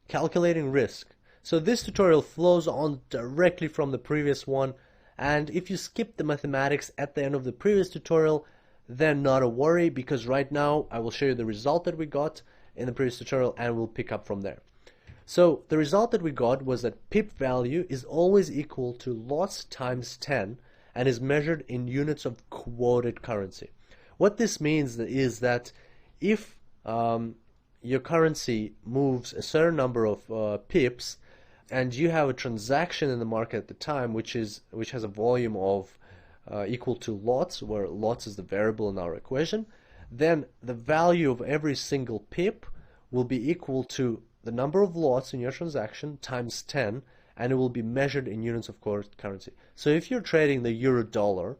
calculating risk. So this tutorial flows on directly from the previous one, and if you skip the mathematics at the end of the previous tutorial, then not a worry, because right now I will show you the result that we got in the previous tutorial and we'll pick up from there. So the result that we got was that pip value is always equal to lots times 10 and is measured in units of quoted currency. What this means is that if your currency moves a certain number of pips, and you have a transaction in the market at the time which has a volume of equal to lots, where lots is the variable in our equation, then the value of every single pip will be equal to the number of lots in your transaction times 10, and it will be measured in units of quoted currency. So if you're trading the euro dollar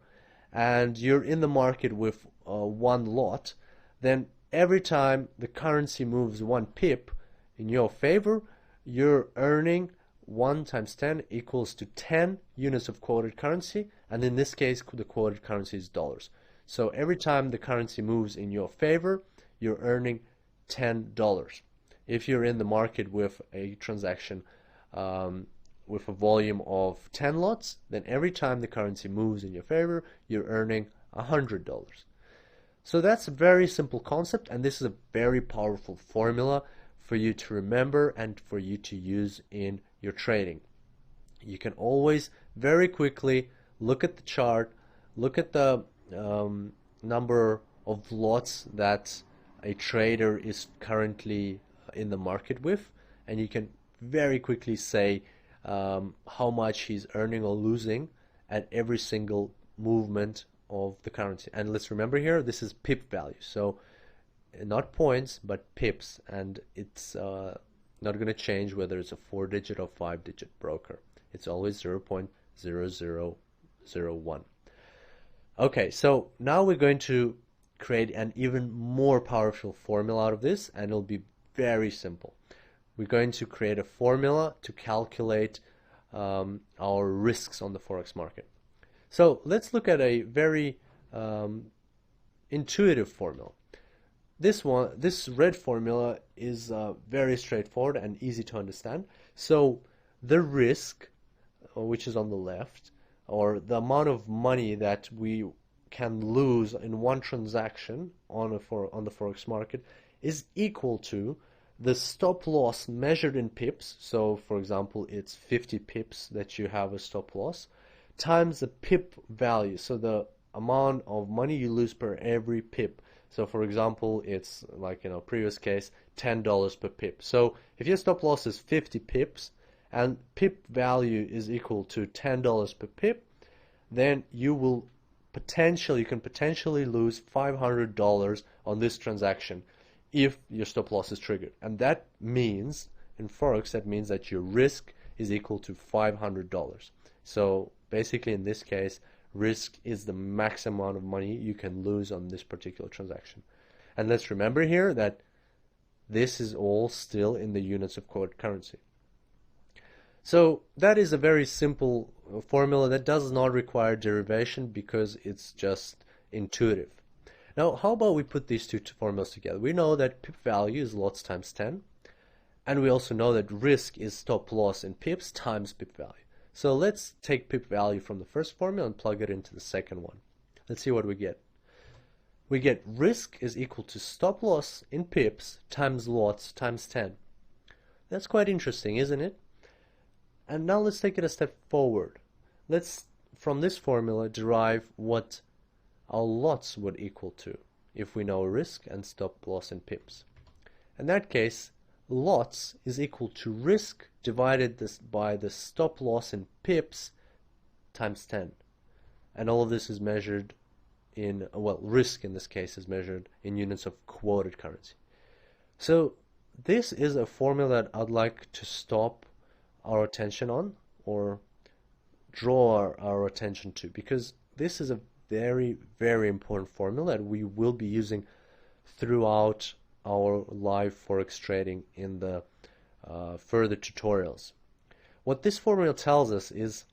and you're in the market with one lot, then every time the currency moves one pip in your favor, you're earning 1 times 10 equals to 10 units of quoted currency, and in this case the quoted currency is dollars. So every time the currency moves in your favor, you're earning $10. If you're in the market with a transaction with a volume of 10 lots, then every time the currency moves in your favor, you're earning $100. So that's a very simple concept, and this is a very powerful formula for you to remember and for you to use in your trading. You can always very quickly look at the chart, look at the number of lots that a trader is currently in the market with, and you can very quickly say how much he's earning or losing at every single movement of the currency. And let's remember here, this is pip value, so not points but pips, and it's not going to change whether it's a 4-digit or 5-digit broker. It's always 0.0001. Okay, so now we're going to create an even more powerful formula out of this, and it'll be very simple. We're going to create a formula to calculate our risks on the Forex market. So let's look at a very intuitive formula. This red formula is very straightforward and easy to understand. So the risk, which is on the left, or the amount of money that we can lose in one transaction on the Forex market, is equal to the stop loss measured in pips. So for example, it's 50 pips that you have a stop loss, times the pip value, so the amount of money you lose per every pip. So for example, it's like in our previous case, $10 per pip. So if your stop loss is 50 pips and pip value is equal to $10 per pip, then you can potentially lose $500 on this transaction if your stop loss is triggered. And that means, in Forex, that means that your risk is equal to $500. So basically in this case, risk is the max amount of money you can lose on this particular transaction. And let's remember here that this is all still in the units of quoted currency. So that is a very simple formula that does not require derivation because it's just intuitive. Now, how about we put these two formulas together? We know that pip value is lots times 10, and we also know that risk is stop loss in pips times pip value. So let's take pip value from the first formula and plug it into the second one. Let's see what we get. We get risk is equal to stop loss in pips times lots times 10. That's quite interesting, isn't it? And now let's take it a step forward. Let's, from this formula, derive what our lots would equal to if we know risk and stop loss in pips. In that case, lots is equal to risk divided by the stop loss in pips times 10. And all of this is measured in, well, risk in this case is measured in units of quoted currency. So this is a formula that I'd like to stop our attention on, or draw our attention to, because this is a very, very important formula that we will be using throughout our live Forex trading in the further tutorials. What this formula tells us is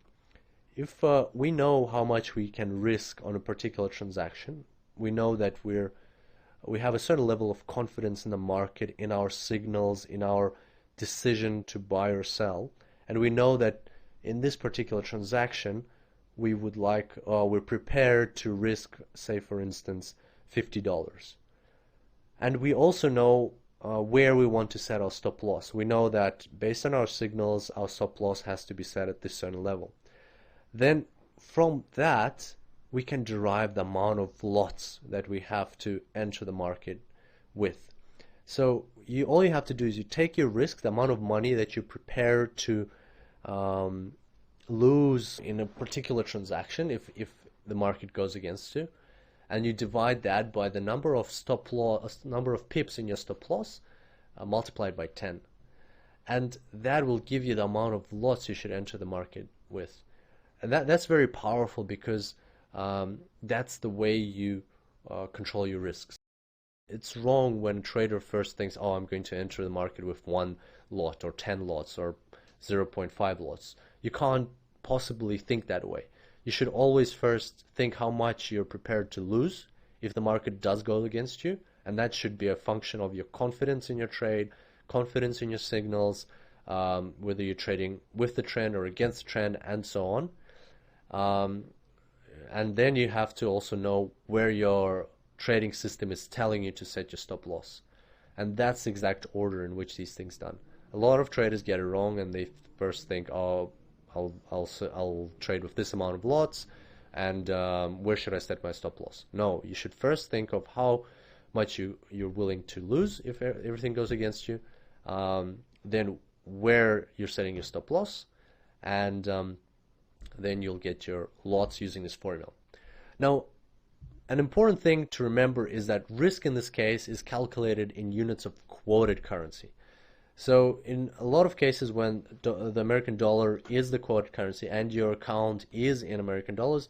if we know how much we can risk on a particular transaction, we know that we have a certain level of confidence in the market, in our signals, in our decision to buy or sell, and we know that in this particular transaction we're prepared to risk, say for instance, $50. And we also know where we want to set our stop loss. We know that based on our signals, our stop loss has to be set at this certain level. Then from that, we can derive the amount of lots that we have to enter the market with. So all you have to do is you take your risk, the amount of money that you're prepared to lose in a particular transaction if the market goes against you, and you divide that by the number of pips in your stop loss, multiplied by 10, and that will give you the amount of lots you should enter the market with. And that's very powerful because that's the way you control your risks. It's wrong when a trader first thinks, oh, I'm going to enter the market with 1 lot or 10 lots or 0.5 lots. You can't possibly think that way. You should always first think how much you're prepared to lose if the market does go against you, and that should be a function of your confidence in your trade, confidence in your signals, whether you're trading with the trend or against the trend, and so on. And then you have to also know where your trading system is telling you to set your stop loss. And that's the exact order in which these things done. A lot of traders get it wrong, and they first think, oh, I'll trade with this amount of lots, and where should I set my stop loss? No, you should first think of how much you're willing to lose if everything goes against you, then where you're setting your stop loss, and then you'll get your lots using this formula. Now, an important thing to remember is that risk in this case is calculated in units of quoted currency. So in a lot of cases when the American dollar is the quoted currency and your account is in American dollars,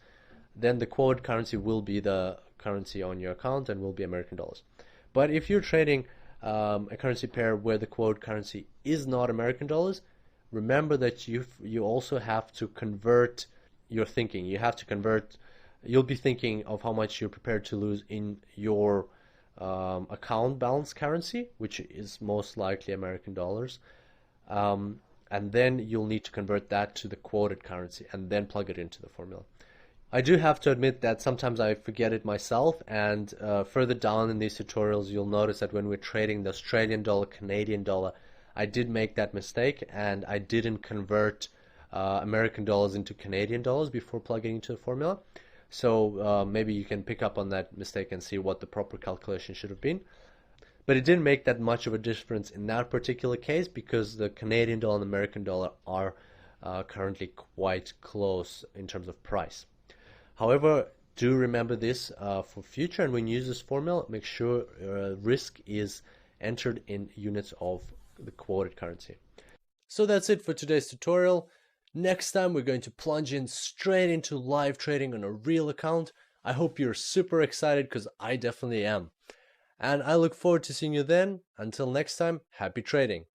then the quoted currency will be the currency on your account and will be American dollars. But if you're trading a currency pair where the quoted currency is not American dollars, remember that you also have to convert your thinking. You'll be thinking of how much you're prepared to lose in your account balance currency, which is most likely American dollars, and then you'll need to convert that to the quoted currency and then plug it into the formula. I do have to admit that sometimes I forget it myself, and further down in these tutorials you'll notice that when we're trading the Australian dollar, Canadian dollar, I did make that mistake and I didn't convert American dollars into Canadian dollars before plugging into the formula. So maybe you can pick up on that mistake and see what the proper calculation should have been. But it didn't make that much of a difference in that particular case because the Canadian dollar and American dollar are currently quite close in terms of price. However, do remember this for future, and when you use this formula, make sure risk is entered in units of the quoted currency. So that's it for today's tutorial. Next time we're going to plunge in straight into live trading on a real account. I hope you're super excited because I definitely am. And I look forward to seeing you then. Until next time, happy trading.